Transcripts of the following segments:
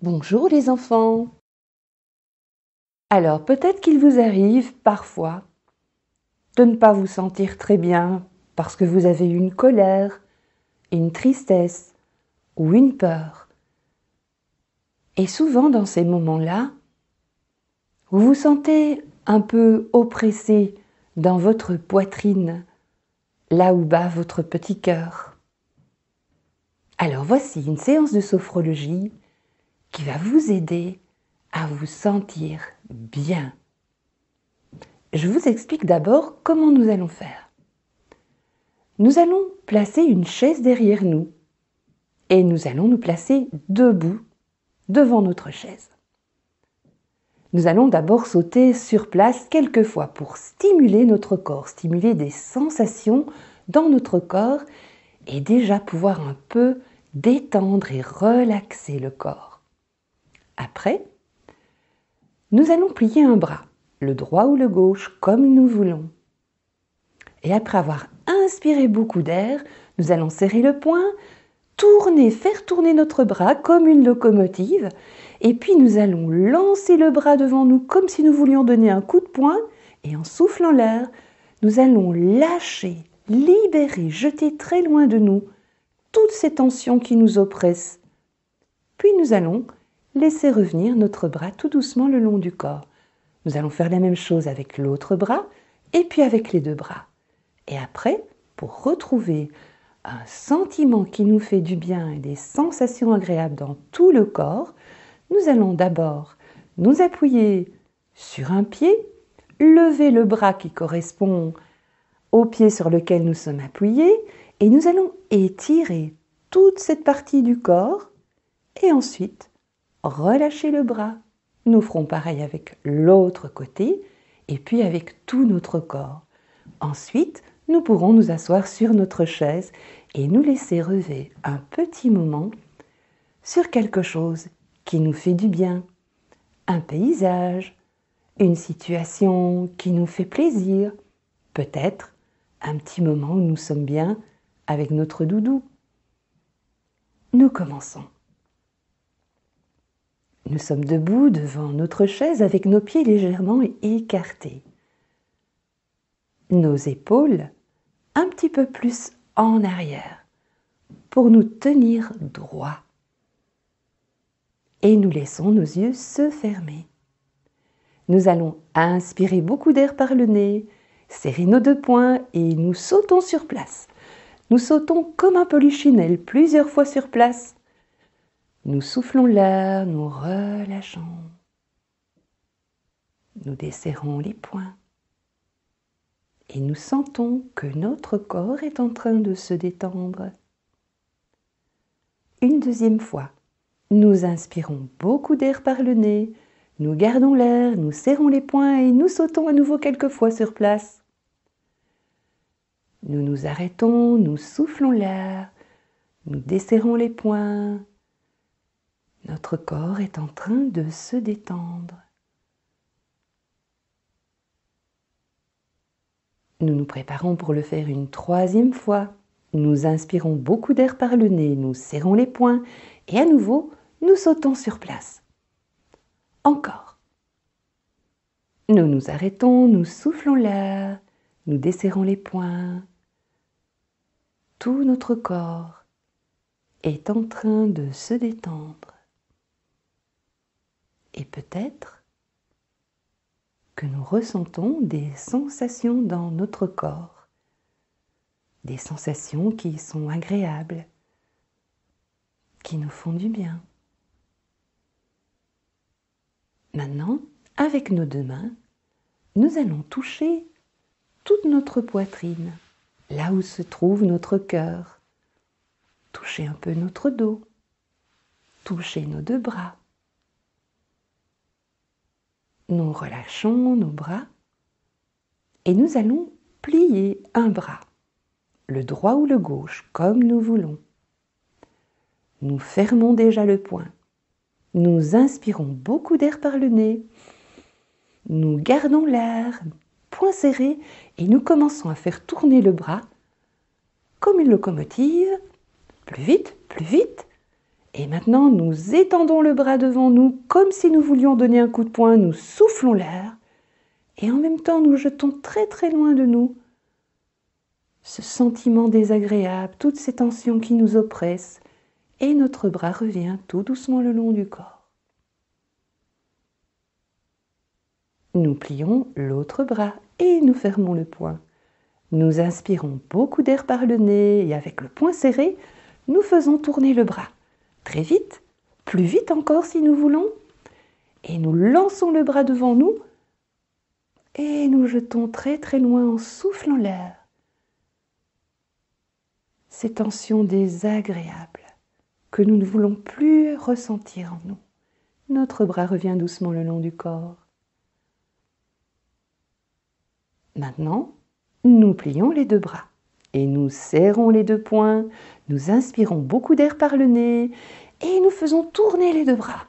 Bonjour les enfants. Alors peut-être qu'il vous arrive parfois de ne pas vous sentir très bien parce que vous avez une colère, une tristesse ou une peur. Et souvent dans ces moments-là, vous vous sentez un peu oppressé dans votre poitrine, là où bat votre petit cœur. Alors voici une séance de sophrologie qui va vous aider à vous sentir bien. Je vous explique d'abord comment nous allons faire. Nous allons placer une chaise derrière nous et nous allons nous placer debout devant notre chaise. Nous allons d'abord sauter sur place quelques fois pour stimuler notre corps, stimuler des sensations dans notre corps et déjà pouvoir un peu détendre et relaxer le corps. Après, nous allons plier un bras, le droit ou le gauche, comme nous voulons. Et après avoir inspiré beaucoup d'air, nous allons serrer le poing, faire tourner notre bras comme une locomotive, et puis nous allons lancer le bras devant nous comme si nous voulions donner un coup de poing, et en soufflant l'air, nous allons lâcher, libérer, jeter très loin de nous toutes ces tensions qui nous oppressent. Puis nous allons laisser revenir notre bras tout doucement le long du corps. Nous allons faire la même chose avec l'autre bras et puis avec les deux bras. Et après, pour retrouver un sentiment qui nous fait du bien et des sensations agréables dans tout le corps, nous allons d'abord nous appuyer sur un pied, lever le bras qui correspond au pied sur lequel nous sommes appuyés et nous allons étirer toute cette partie du corps et ensuite relâcher le bras. Nous ferons pareil avec l'autre côté et puis avec tout notre corps. Ensuite, nous pourrons nous asseoir sur notre chaise et nous laisser rêver un petit moment sur quelque chose qui nous fait du bien. Un paysage, une situation qui nous fait plaisir, peut-être un petit moment où nous sommes bien avec notre doudou. Nous commençons. Nous sommes debout devant notre chaise avec nos pieds légèrement écartés. Nos épaules un petit peu plus en arrière pour nous tenir droit. Et nous laissons nos yeux se fermer. Nous allons inspirer beaucoup d'air par le nez, serrer nos deux poings et nous sautons sur place. Nous sautons comme un polichinelle plusieurs fois sur place. Nous soufflons l'air, nous relâchons. Nous desserrons les poings. Et nous sentons que notre corps est en train de se détendre. Une deuxième fois, nous inspirons beaucoup d'air par le nez, nous gardons l'air, nous serrons les poings et nous sautons à nouveau quelques fois sur place. Nous nous arrêtons, nous soufflons l'air, nous desserrons les poings. Notre corps est en train de se détendre. Nous nous préparons pour le faire une troisième fois. Nous inspirons beaucoup d'air par le nez, nous serrons les poings et à nouveau, nous sautons sur place. Encore. Nous nous arrêtons, nous soufflons l'air, nous desserrons les poings. Tout notre corps est en train de se détendre. Et peut-être que nous ressentons des sensations dans notre corps, des sensations qui sont agréables, qui nous font du bien. Maintenant, avec nos deux mains, nous allons toucher toute notre poitrine, là où se trouve notre cœur, toucher un peu notre dos, toucher nos deux bras. Nous relâchons nos bras et nous allons plier un bras, le droit ou le gauche, comme nous voulons. Nous fermons déjà le poing. Nous inspirons beaucoup d'air par le nez. Nous gardons l'air, poing serré, et nous commençons à faire tourner le bras comme une locomotive, plus vite, Et maintenant, nous étendons le bras devant nous comme si nous voulions donner un coup de poing. Nous soufflons l'air et en même temps, nous jetons très très loin de nous ce sentiment désagréable, toutes ces tensions qui nous oppressent et notre bras revient tout doucement le long du corps. Nous plions l'autre bras et nous fermons le poing. Nous inspirons beaucoup d'air par le nez et avec le poing serré, nous faisons tourner le bras. Très vite, plus vite encore si nous voulons. Et nous lançons le bras devant nous et nous jetons très très loin en soufflant l'air. Ces tensions désagréables que nous ne voulons plus ressentir en nous. Notre bras revient doucement le long du corps. Maintenant, nous plions les deux bras et nous serrons les deux poings, nous inspirons beaucoup d'air par le nez et nous faisons tourner les deux bras.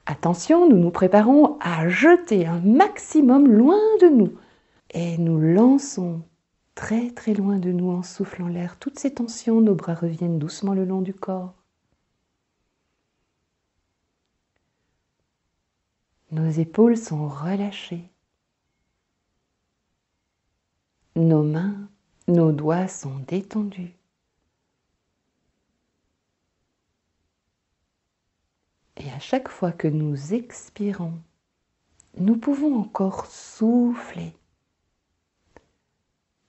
Attention, nous nous préparons à jeter un maximum loin de nous et nous lançons très très loin de nous en soufflant l'air. Toutes ces tensions, nos bras reviennent doucement le long du corps. Nos épaules sont relâchées. Nos mains, nos doigts sont détendus. Et à chaque fois que nous expirons, nous pouvons encore souffler.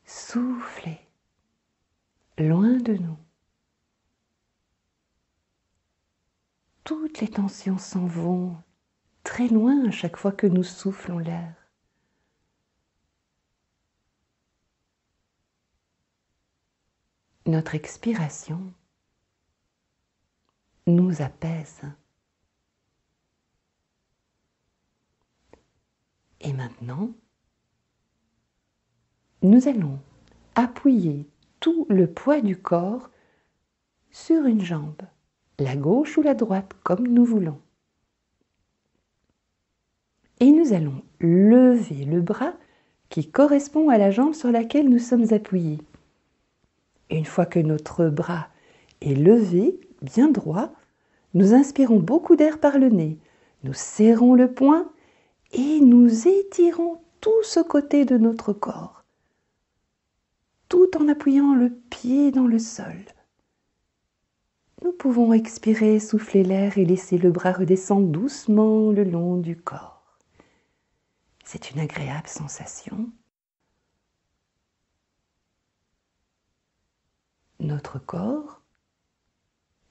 Souffler loin de nous. Toutes les tensions s'en vont très loin à chaque fois que nous soufflons l'air. Notre expiration nous apaise. Et maintenant, nous allons appuyer tout le poids du corps sur une jambe, la gauche ou la droite, comme nous voulons. Et nous allons lever le bras qui correspond à la jambe sur laquelle nous sommes appuyés. Une fois que notre bras est levé, bien droit, nous inspirons beaucoup d'air par le nez. Nous serrons le poing et nous étirons tout ce côté de notre corps, tout en appuyant le pied dans le sol. Nous pouvons expirer, souffler l'air et laisser le bras redescendre doucement le long du corps. C'est une agréable sensation. Notre corps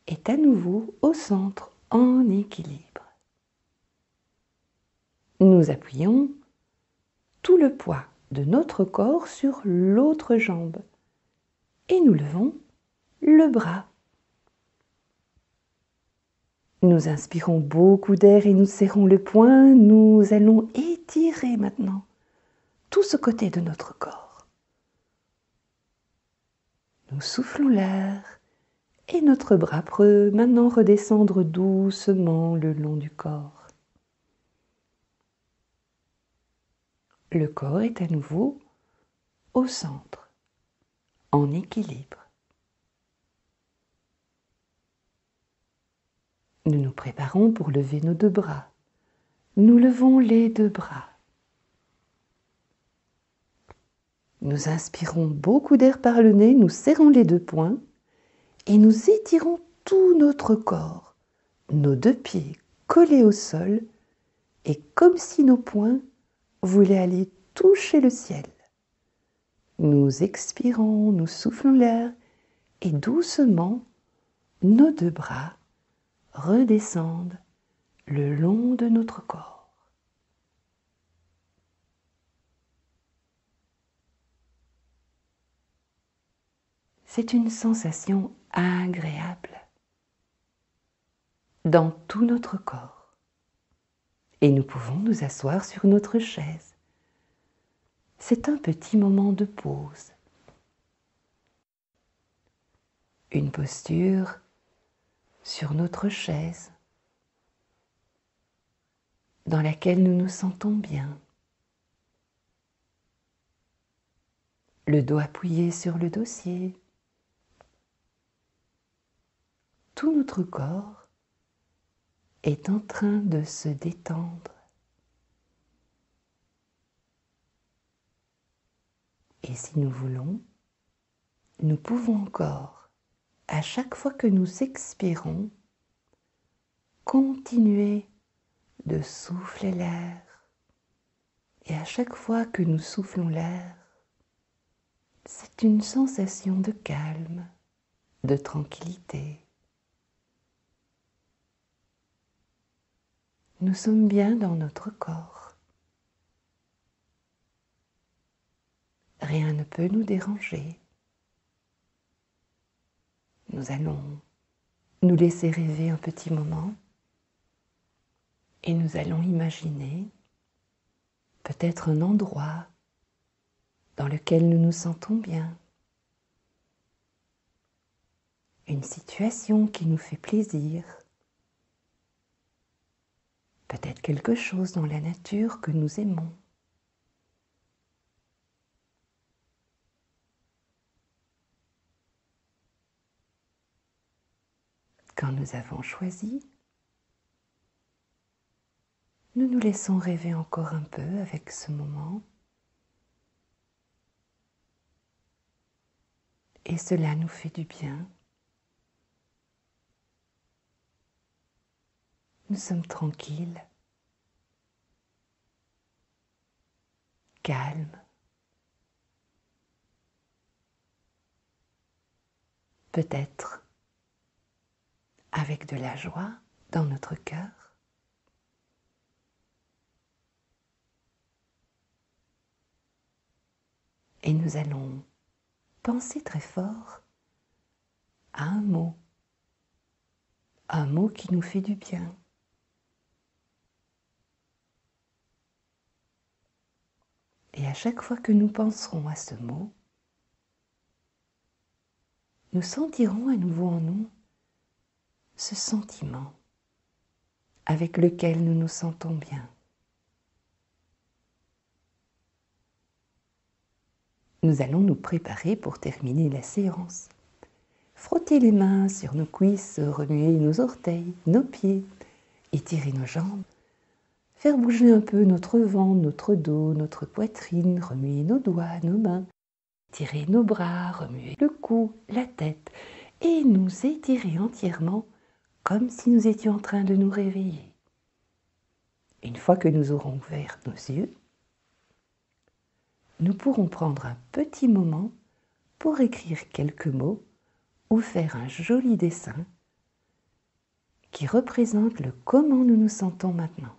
est à nouveau au centre, en équilibre. Nous appuyons tout le poids de notre corps sur l'autre jambe et nous levons le bras. Nous inspirons beaucoup d'air et nous serrons le poing. Nous allons étirer maintenant tout ce côté de notre corps. Nous soufflons l'air et notre bras peut maintenant redescendre doucement le long du corps. Le corps est à nouveau au centre, en équilibre. Nous nous préparons pour lever nos deux bras. Nous levons les deux bras. Nous inspirons beaucoup d'air par le nez, nous serrons les deux poings et nous étirons tout notre corps, nos deux pieds collés au sol et comme si nos poings voulaient aller toucher le ciel. Nous expirons, nous soufflons l'air et doucement, nos deux bras redescendent le long de notre corps. C'est une sensation agréable dans tout notre corps. Et nous pouvons nous asseoir sur notre chaise. C'est un petit moment de pause. Une posture sur notre chaise dans laquelle nous nous sentons bien. Le dos appuyé sur le dossier. tout notre corps est en train de se détendre. Et si nous voulons, nous pouvons encore, à chaque fois que nous expirons, continuer de souffler l'air. Et à chaque fois que nous soufflons l'air, c'est une sensation de calme, de tranquillité. Nous sommes bien dans notre corps. Rien ne peut nous déranger. Nous allons nous laisser rêver un petit moment et nous allons imaginer peut-être un endroit dans lequel nous nous sentons bien, une situation qui nous fait plaisir, peut-être quelque chose dans la nature que nous aimons. Quand nous avons choisi, nous nous laissons rêver encore un peu avec ce moment. Et cela nous fait du bien. Nous sommes tranquilles, calmes, peut-être avec de la joie dans notre cœur. Et nous allons penser très fort à un mot qui nous fait du bien. Et à chaque fois que nous penserons à ce mot, nous sentirons à nouveau en nous ce sentiment avec lequel nous nous sentons bien. Nous allons nous préparer pour terminer la séance. Frotter les mains sur nos cuisses, remuer nos orteils, nos pieds, étirer nos jambes, faire bouger un peu notre ventre, notre dos, notre poitrine, remuer nos doigts, nos mains, étirer nos bras, remuer le cou, la tête et nous étirer entièrement comme si nous étions en train de nous réveiller. Une fois que nous aurons ouvert nos yeux, nous pourrons prendre un petit moment pour écrire quelques mots ou faire un joli dessin qui représente le comment nous nous sentons maintenant.